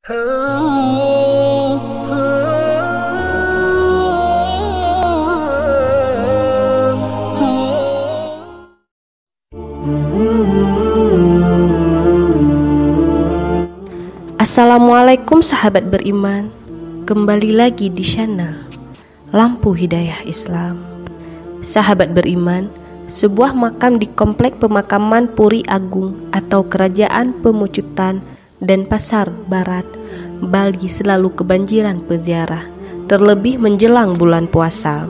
Assalamualaikum sahabat beriman, kembali lagi di channel Lampu Hidayah Islam. Sahabat beriman, sebuah makam di komplek pemakaman Puri Agung atau Kerajaan Pemucutan Denpasar Barat, Bali selalu kebanjiran peziarah, terlebih menjelang bulan puasa.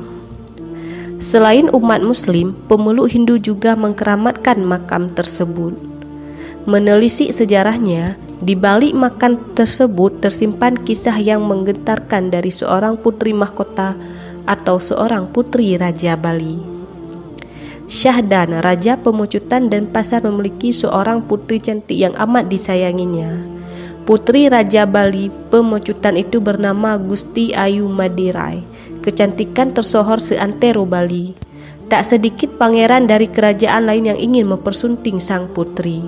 Selain umat muslim, pemeluk Hindu juga mengkeramatkan makam tersebut. Menelisik sejarahnya, di balik makam tersebut tersimpan kisah yang menggetarkan dari seorang putri mahkota atau seorang putri Raja Bali. Syahdan, Raja Pemucutan Denpasar, memiliki seorang putri cantik yang amat disayanginya. Putri Raja Bali Pemucutan itu bernama Gusti Ayu Madirai. Kecantikan tersohor seantero Bali. Tak sedikit pangeran dari kerajaan lain yang ingin mempersunting sang putri.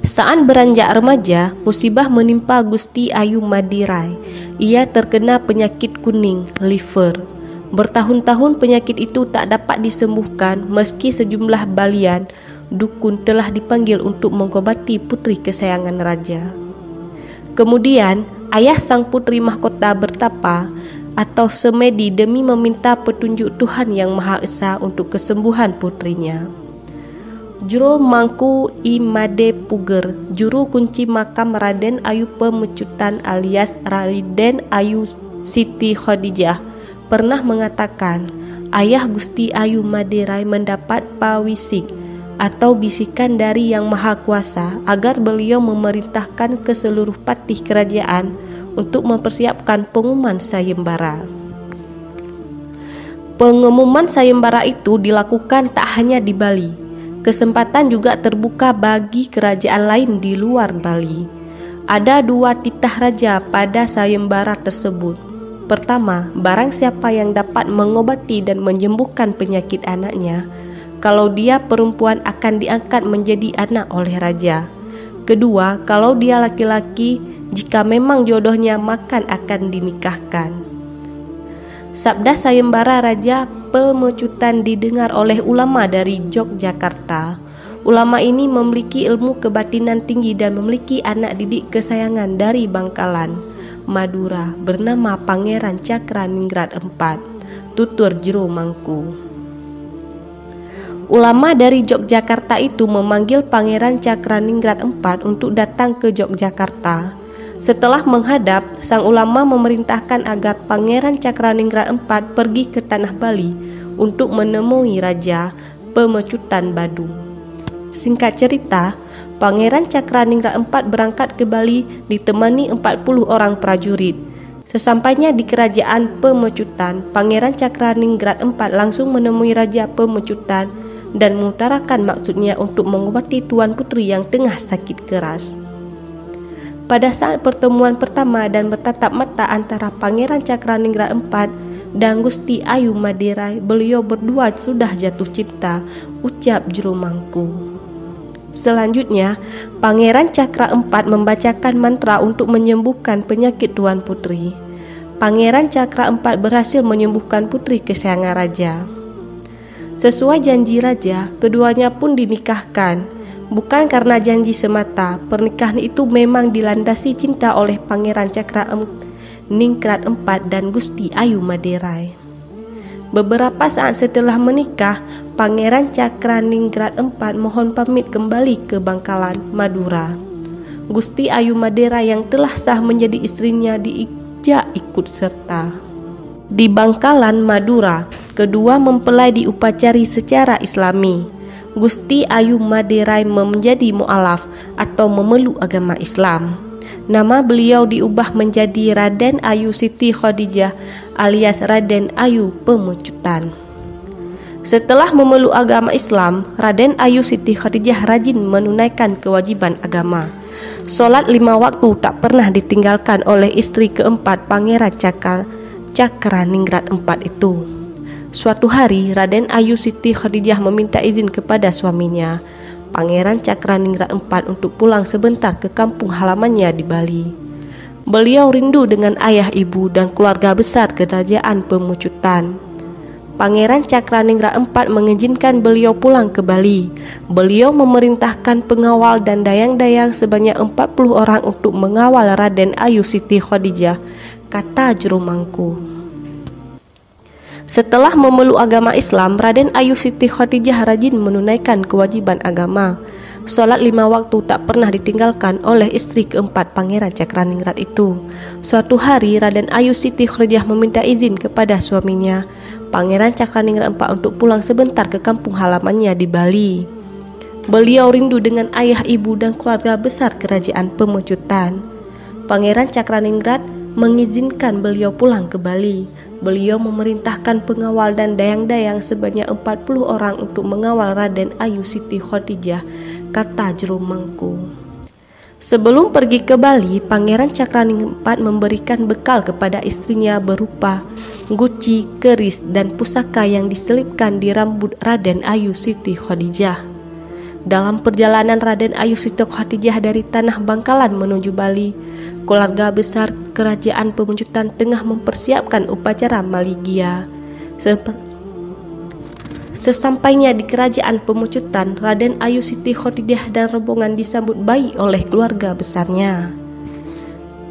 Saat beranjak remaja, musibah menimpa Gusti Ayu Madirai. Ia terkena penyakit kuning, liver. Bertahun-tahun penyakit itu tak dapat disembuhkan meski sejumlah balian dukun telah dipanggil untuk mengobati putri kesayangan raja. Kemudian, ayah sang putri mahkota bertapa atau semedi demi meminta petunjuk Tuhan Yang Maha Esa untuk kesembuhan putrinya. Juru Mangku I Made Puger, juru kunci makam Raden Ayu Pemucutan alias Raden Ayu Siti Khadijah, pernah mengatakan ayah Gusti Ayu Madirai mendapat pawisik atau bisikan dari Yang Maha Kuasa agar beliau memerintahkan ke seluruh patih kerajaan untuk mempersiapkan pengumuman sayembara. Pengumuman sayembara itu dilakukan tak hanya di Bali. Kesempatan juga terbuka bagi kerajaan lain di luar Bali. Ada dua titah raja pada sayembara tersebut. Pertama, barang siapa yang dapat mengobati dan menyembuhkan penyakit anaknya, kalau dia perempuan akan diangkat menjadi anak oleh raja. Kedua, kalau dia laki-laki, jika memang jodohnya maka akan dinikahkan. Sabda sayembara Raja Pemucutan didengar oleh ulama dari Yogyakarta. Ulama ini memiliki ilmu kebatinan tinggi dan memiliki anak didik kesayangan dari Bangkalan, Madura, bernama Pangeran Cakraningrat IV, tutur Jero Mangku. Ulama dari Yogyakarta itu memanggil Pangeran Cakraningrat IV untuk datang ke Yogyakarta. Setelah menghadap, sang ulama memerintahkan agar Pangeran Cakraningrat IV pergi ke tanah Bali untuk menemui Raja Pemucutan Badung. Singkat cerita, Pangeran Cakraningrat IV berangkat ke Bali ditemani 40 orang prajurit. Sesampainya di kerajaan Pemucutan, Pangeran Cakraningrat IV langsung menemui Raja Pemucutan dan mengutarakan maksudnya untuk mengobati tuan putri yang tengah sakit keras. Pada saat pertemuan pertama dan bertatap mata antara Pangeran Cakraningrat IV dan Gusti Ayu Madirai, beliau berdua sudah jatuh cinta, ucap Jero Mangku. Selanjutnya, Pangeran Cakra IV membacakan mantra untuk menyembuhkan penyakit tuan putri. Pangeran Cakra IV berhasil menyembuhkan putri kesayangan raja. Sesuai janji raja, keduanya pun dinikahkan. Bukan karena janji semata, pernikahan itu memang dilandasi cinta oleh Pangeran Cakraningrat IV dan Gusti Ayu Madirai. Beberapa saat setelah menikah, Pangeran Cakraningrat IV mohon pamit kembali ke Bangkalan, Madura. Gusti Ayu Madirai yang telah sah menjadi istrinya diajak ikut serta. Di Bangkalan, Madura, kedua mempelai diupacari secara Islami. Gusti Ayu Madirai menjadi mu'alaf atau memeluk agama Islam. Nama beliau diubah menjadi Raden Ayu Siti Khadijah alias Raden Ayu Pemucutan. Setelah memeluk agama Islam, Raden Ayu Siti Khadijah rajin menunaikan kewajiban agama. Solat 5 waktu tak pernah ditinggalkan oleh istri keempat Pangeran Cakraningrat IV itu. Suatu hari, Raden Ayu Siti Khadijah meminta izin kepada suaminya, Pangeran Cakraningrat IV untuk pulang sebentar ke kampung halamannya di Bali. Beliau rindu dengan ayah ibu dan keluarga besar kerajaan Pemucutan. Pangeran Cakraningrat IV mengizinkan beliau pulang ke Bali. Beliau memerintahkan pengawal dan dayang-dayang sebanyak 40 orang untuk mengawal Raden Ayu Siti Khadijah, kata Juru Mangku. Setelah memeluk agama Islam, Raden Ayu Siti Khadijah rajin menunaikan kewajiban agama. Salat 5 waktu tak pernah ditinggalkan oleh istri keempat Pangeran Cakraningrat itu. Suatu hari, Raden Ayu Siti Khadijah meminta izin kepada suaminya, Pangeran Cakraningrat IV, untuk pulang sebentar ke kampung halamannya di Bali. Beliau rindu dengan ayah ibu dan keluarga besar kerajaan Pemucutan. Pangeran Cakraningrat mengizinkan beliau pulang ke Bali. Beliau memerintahkan pengawal dan dayang-dayang sebanyak 40 orang untuk mengawal Raden Ayu Siti Khadijah, kata Juru Mangku. Sebelum pergi ke Bali, Pangeran Cakraningrat IV memberikan bekal kepada istrinya berupa guci, keris, dan pusaka yang diselipkan di rambut Raden Ayu Siti Khadijah. Dalam perjalanan Raden Ayu Siti Khadijah dari Tanah Bangkalan menuju Bali, keluarga besar kerajaan Pemucutan tengah mempersiapkan upacara Maligia. Sesampainya di kerajaan Pemucutan, Raden Ayu Siti Khadijah dan rombongan disambut baik oleh keluarga besarnya.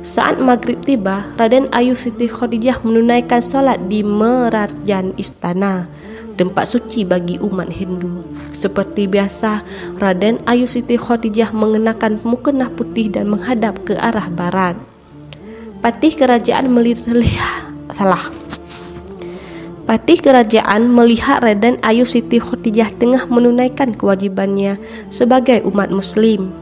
Saat maghrib tiba, Raden Ayu Siti Khadijah menunaikan sholat di Merajan Istana, tempat suci bagi umat Hindu. Seperti biasa, Raden Ayu Siti Khadijah mengenakan mukena putih dan menghadap ke arah barat. Patih kerajaan melihat Raden Ayu Siti Khadijah tengah menunaikan kewajibannya sebagai umat muslim.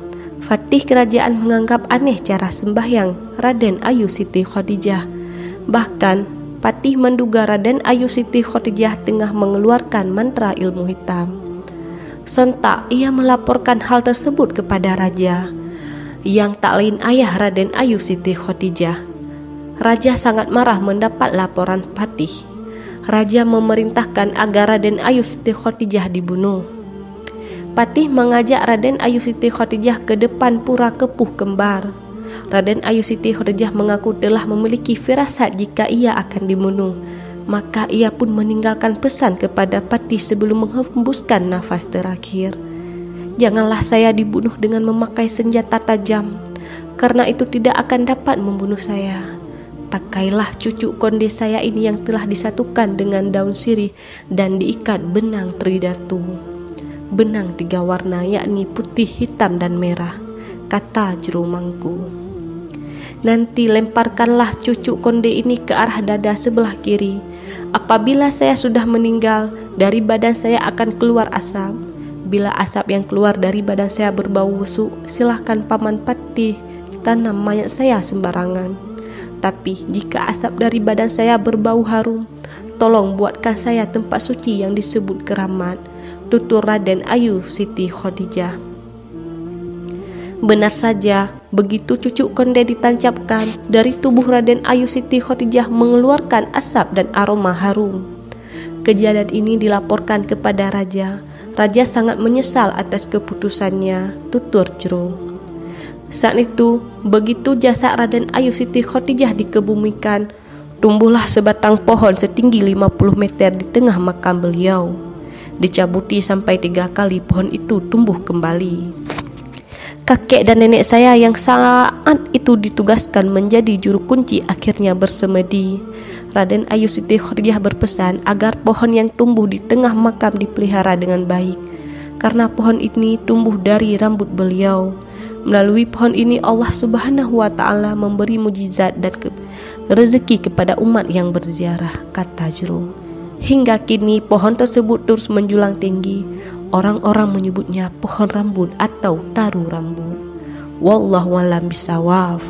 Fatih kerajaan menganggap aneh cara sembahyang Raden Ayu Siti Khadijah. Bahkan Patih menduga Raden Ayu Siti Khadijah tengah mengeluarkan mantra ilmu hitam. Sontak ia melaporkan hal tersebut kepada raja, yang tak lain ayah Raden Ayu Siti Khadijah. Raja sangat marah mendapat laporan Patih. Raja memerintahkan agar Raden Ayu Siti Khadijah dibunuh. Patih mengajak Raden Ayu Siti Khadijah ke depan pura Kepuh Kembar. Raden Ayu Siti Khadijah mengaku telah memiliki firasat jika ia akan dibunuh. Maka ia pun meninggalkan pesan kepada Patih sebelum menghembuskan nafas terakhir. Janganlah saya dibunuh dengan memakai senjata tajam, karena itu tidak akan dapat membunuh saya. Pakailah cucu konde saya ini yang telah disatukan dengan daun sirih dan diikat benang tridatu. Benang 3 warna, yakni putih, hitam, dan merah, kata Juru Mangku. Nanti lemparkanlah cucu konde ini ke arah dada sebelah kiri. Apabila saya sudah meninggal, dari badan saya akan keluar asap. Bila asap yang keluar dari badan saya berbau busuk, silahkan Paman Patih tanam mayat saya sembarangan. Tapi jika asap dari badan saya berbau harum, tolong buatkan saya tempat suci yang disebut keramat, tutur Raden Ayu Siti Khadijah. Benar saja, begitu cucu konde ditancapkan, dari tubuh Raden Ayu Siti Khadijah mengeluarkan asap dan aroma harum. Kejadian ini dilaporkan kepada raja. Raja sangat menyesal atas keputusannya, tutur Jero. Saat itu, begitu jasad Raden Ayu Siti Khadijah dikebumikan, tumbuhlah sebatang pohon setinggi 50 meter di tengah makam beliau. Dicabuti sampai 3 kali, pohon itu tumbuh kembali. Kakek dan nenek saya yang saat itu ditugaskan menjadi juru kunci akhirnya bersemedi. Raden Ayu Siti Khadijah berpesan agar pohon yang tumbuh di tengah makam dipelihara dengan baik, karena pohon ini tumbuh dari rambut beliau. Melalui pohon ini Allah Subhanahu wa Ta'ala memberi mujizat dan rezeki kepada umat yang berziarah, kata Jero. Hingga kini pohon tersebut terus menjulang tinggi. Orang-orang menyebutnya pohon rambut atau taru rambut. Wallahu a'lam bishawab.